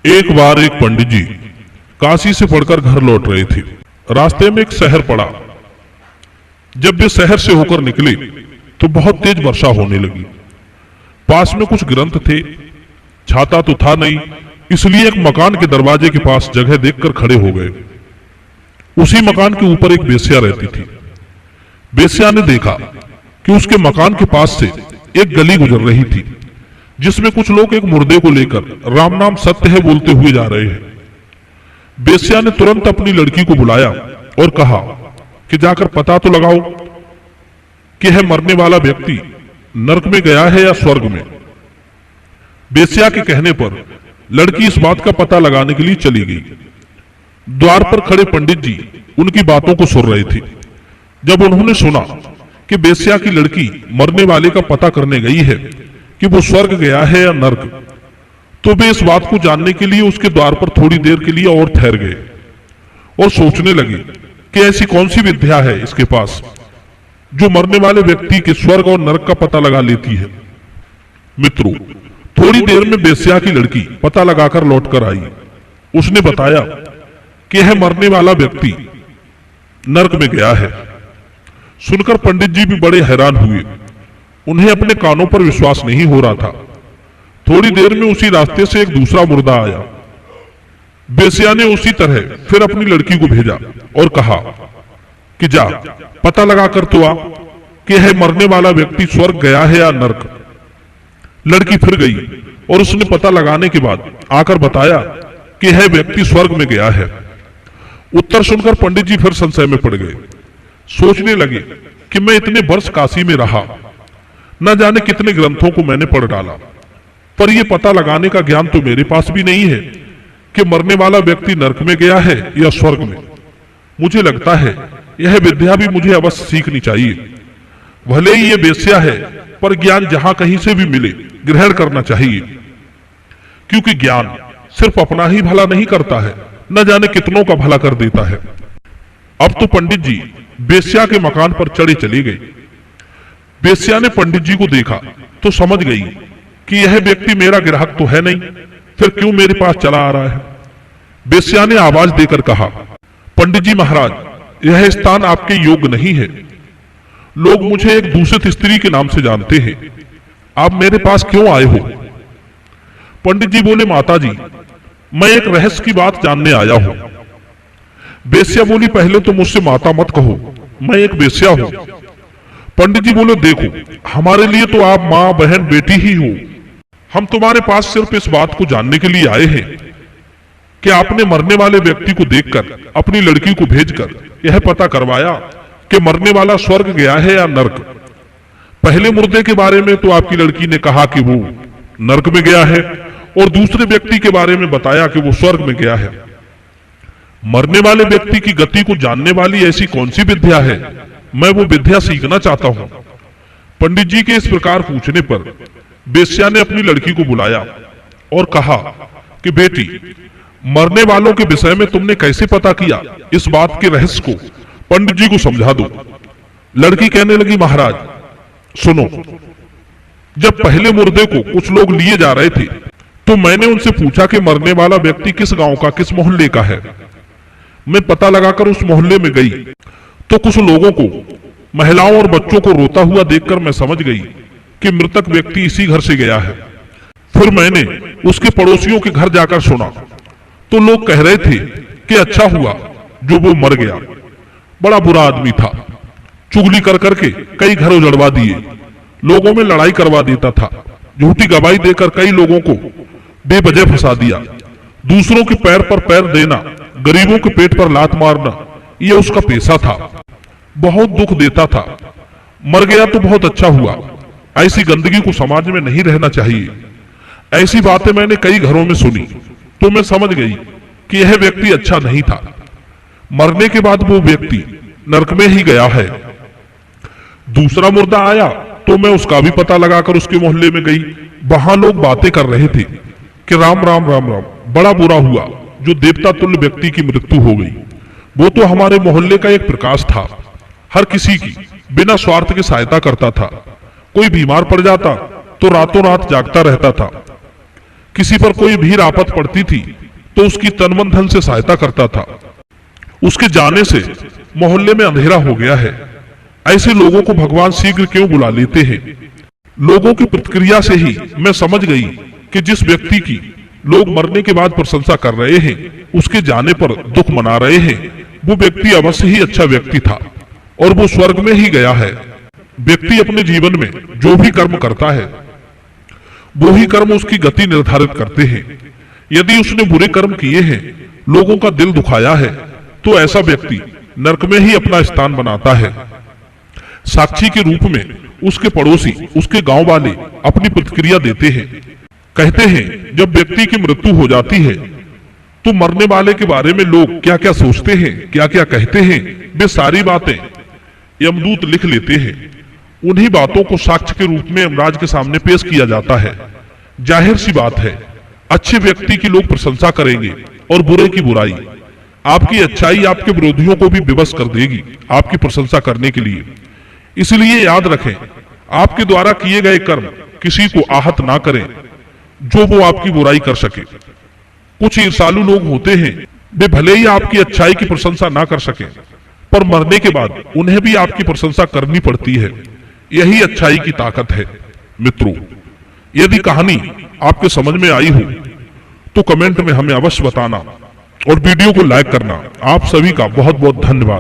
एक बार एक पंडित जी काशी से पढ़कर घर लौट रहे थे। रास्ते में एक शहर पड़ा। जब वे शहर से होकर निकले तो बहुत तेज वर्षा होने लगी। पास में कुछ ग्रंथ थे, छाता तो था नहीं, इसलिए एक मकान के दरवाजे के पास जगह देखकर खड़े हो गए। उसी मकान के ऊपर एक बेस्या रहती थी। बेस्या ने देखा कि उसके मकान के पास से एक गली गुजर रही थी जिसमें कुछ लोग एक मुर्दे को लेकर राम नाम सत्य है बोलते हुए जा रहे हैं। बेस्या ने तुरंत अपनी लड़की को बुलाया और कहा कि जाकर पता तो लगाओ कि यह मरने वाला व्यक्ति नरक में गया है या स्वर्ग में। बेस्या के कहने पर लड़की इस बात का पता लगाने के लिए चली गई। द्वार पर खड़े पंडित जी उनकी बातों को सुन रहे थे। जब उन्होंने सुना कि बेस्या की लड़की मरने वाले का पता करने गई है कि वो स्वर्ग गया है या नर्क, तो वे इस बात को जानने के लिए उसके द्वार पर थोड़ी देर के लिए और ठहर गए और सोचने लगे कि ऐसी कौन सी विद्या है इसके पास जो मरने वाले व्यक्ति के स्वर्ग और नरक का पता लगा लेती है। मित्रों, थोड़ी देर में बेस्या की लड़की पता लगाकर लौटकर आई। उसने बताया कि यह मरने वाला व्यक्ति नरक में गया है। सुनकर पंडित जी भी बड़े हैरान हुए। उन्हें अपने कानों पर विश्वास नहीं हो रहा था। थोड़ी देर में उसी रास्ते से एक दूसरा मुर्दा आया। बेस्या ने उसी तरह फिर अपनी लड़की को भेजा और कहा कि जा पता लगाकर तो आ कि यह मरने वाला व्यक्ति स्वर्ग गया है या नरक। लड़की फिर गई और उसने पता लगाने के बाद आकर बताया कि यह व्यक्ति स्वर्ग में गया है। उत्तर सुनकर पंडित जी फिर संशय में पड़ गए। सोचने लगे कि मैं इतने वर्ष काशी में रहा, न जाने कितने ग्रंथों को मैंने पढ़ डाला, पर यह पता लगाने का ज्ञान तो मेरे पास भी नहीं है कि मरने वाला व्यक्ति नरक में गया है या स्वर्ग में। मुझे लगता है यह विद्या भी मुझे अवश्य सीखनी चाहिए। भले ही यह बेस्या है, पर ज्ञान जहां कहीं से भी मिले ग्रहण करना चाहिए, क्योंकि ज्ञान सिर्फ अपना ही भला नहीं करता है, न जाने कितनों का भला कर देता है। अब तो पंडित जी बेस्या के मकान पर चढ़े चले गए। बेस्या ने पंडित जी को देखा तो समझ गई कि यह व्यक्ति मेरा ग्राहक तो है नहीं, फिर क्यों मेरे पास चला आ रहा है। बेस्या ने आवाज देकर कहा, पंडित जी महाराज, यह स्थान आपके योग्य नहीं है। लोग मुझे एक दूषित स्त्री के नाम से जानते हैं। आप मेरे पास क्यों आए हो? पंडित जी बोले, माता जी, मैं एक रहस्य की बात जानने आया हूं। बेस्या बोली, पहले तो मुझसे माता मत कहो, मैं एक बेस्या हूं। पंडित जी बोले, देखो, हमारे लिए तो आप माँ बहन बेटी ही हो। हम तुम्हारे पास सिर्फ इस बात को जानने के लिए आए हैं कि आपने मरने वाले व्यक्ति को देखकर अपनी लड़की को भेजकर यह पता करवाया कि मरने वाला स्वर्ग गया है या नरक। पहले मुर्दे के बारे में तो आपकी लड़की ने कहा कि वो नरक में गया है और दूसरे व्यक्ति के बारे में बताया कि वो स्वर्ग में गया है। मरने वाले व्यक्ति की गति को जानने वाली ऐसी कौन सी विद्या है? मैं वो विद्या सीखना चाहता हूं। पंडित जी के इस प्रकार पूछने पर बेस्या ने अपनी लड़की को बुलाया और कहा कि बेटी, मरने वालों के विषय में तुमने कैसे पता किया, इस बात के रहस्य को पंडित जी को समझा दो। लड़की कहने लगी, महाराज सुनो, जब पहले मुर्दे को कुछ लोग लिए जा रहे थे तो मैंने उनसे पूछा कि मरने वाला व्यक्ति किस गांव का, किस मोहल्ले का है। मैं पता लगाकर उस मोहल्ले में गई तो कुछ लोगों को, महिलाओं और बच्चों को रोता हुआ देखकर मैं समझ गई कि मृतक व्यक्ति इसी घर से गया है। फिर मैंने उसके पड़ोसियों के घर जाकर सुना तो लोग कह रहे थे कि अच्छा हुआ जो वो मर गया, बड़ा बुरा आदमी था, चुगली कर करके कई घर उजड़वा दिए, लोगों में लड़ाई करवा देता था, झूठी गवाही देकर कई लोगों को बेवजह फंसा दिया, दूसरों के पैर पर पैर देना, गरीबों के पेट पर लात मारना, ये उसका पेशा था। बहुत दुख देता था। मर गया तो बहुत अच्छा हुआ। ऐसी गंदगी को समाज में नहीं रहना चाहिए। ऐसी बातें मैंने कई घरों में सुनी तो मैं समझ गई कि यह व्यक्ति अच्छा नहीं था। मरने के बाद वो व्यक्ति नरक में ही गया है। दूसरा मुर्दा आया तो मैं उसका भी पता लगाकर उसके मोहल्ले में गई। वहां लोग बातें कर रहे थे कि राम राम राम राम, बड़ा बुरा हुआ जो देवता तुल्य व्यक्ति की मृत्यु हो गई। वो तो हमारे मोहल्ले का एक प्रकाश था, हर किसी की बिना स्वार्थ के सहायता करता था। कोई बीमार पड़ जाता तो रातों रात जागता रहता था किसी पर कोई भीड़ आफत पड़ती थी तो उसकी तन मन धन से सहायता करता था। उसके जाने से मोहल्ले में अंधेरा हो गया है। ऐसे लोगों को भगवान शीघ्र क्यों बुला लेते हैं? लोगों की प्रतिक्रिया से ही मैं समझ गई कि जिस व्यक्ति की लोग मरने के बाद प्रशंसा कर रहे हैं, उसके जाने पर दुख मना रहे हैं, वो व्यक्ति अवश्य ही अच्छा व्यक्ति था और वो स्वर्ग में ही गया है। व्यक्ति अपने जीवन में जो भी कर्म करता है वो ही कर्म उसकी गति निर्धारित करते हैं। यदि उसने बुरे कर्म किए हैं, लोगों का दिल दुखाया है, तो ऐसा व्यक्ति नरक में ही अपना स्थान बनाता है। साक्षी के रूप में उसके पड़ोसी, उसके गांव वाले अपनी प्रतिक्रिया देते हैं। कहते हैं जब व्यक्ति की मृत्यु हो जाती है तो मरने वाले के बारे में लोग क्या क्या सोचते हैं, क्या क्या कहते हैं, वे सारी बातें यमदूत लिख लेते हैं। उन्हीं बातों को साक्ष्य के रूप में यमराज के सामने पेश किया जाता है। जाहिर सी बात है, अच्छे व्यक्ति की लोग प्रशंसा करेंगे और बुरे की बुराई। आपकी अच्छाई आपके विरोधियों को भी विवश कर देगी आपकी प्रशंसा करने के लिए। इसलिए याद रखें, आपके द्वारा किए गए कर्म किसी को आहत ना करें जो वो आपकी बुराई कर सके। कुछ ईर्षालु लोग होते हैं, वे भले ही आपकी अच्छाई की प्रशंसा ना कर सके, पर मरने के बाद उन्हें भी आपकी प्रशंसा करनी पड़ती है। यही अच्छाई की ताकत है। मित्रों, यदि कहानी आपके समझ में आई हो तो कमेंट में हमें अवश्य बताना और वीडियो को लाइक करना। आप सभी का बहुत बहुत धन्यवाद।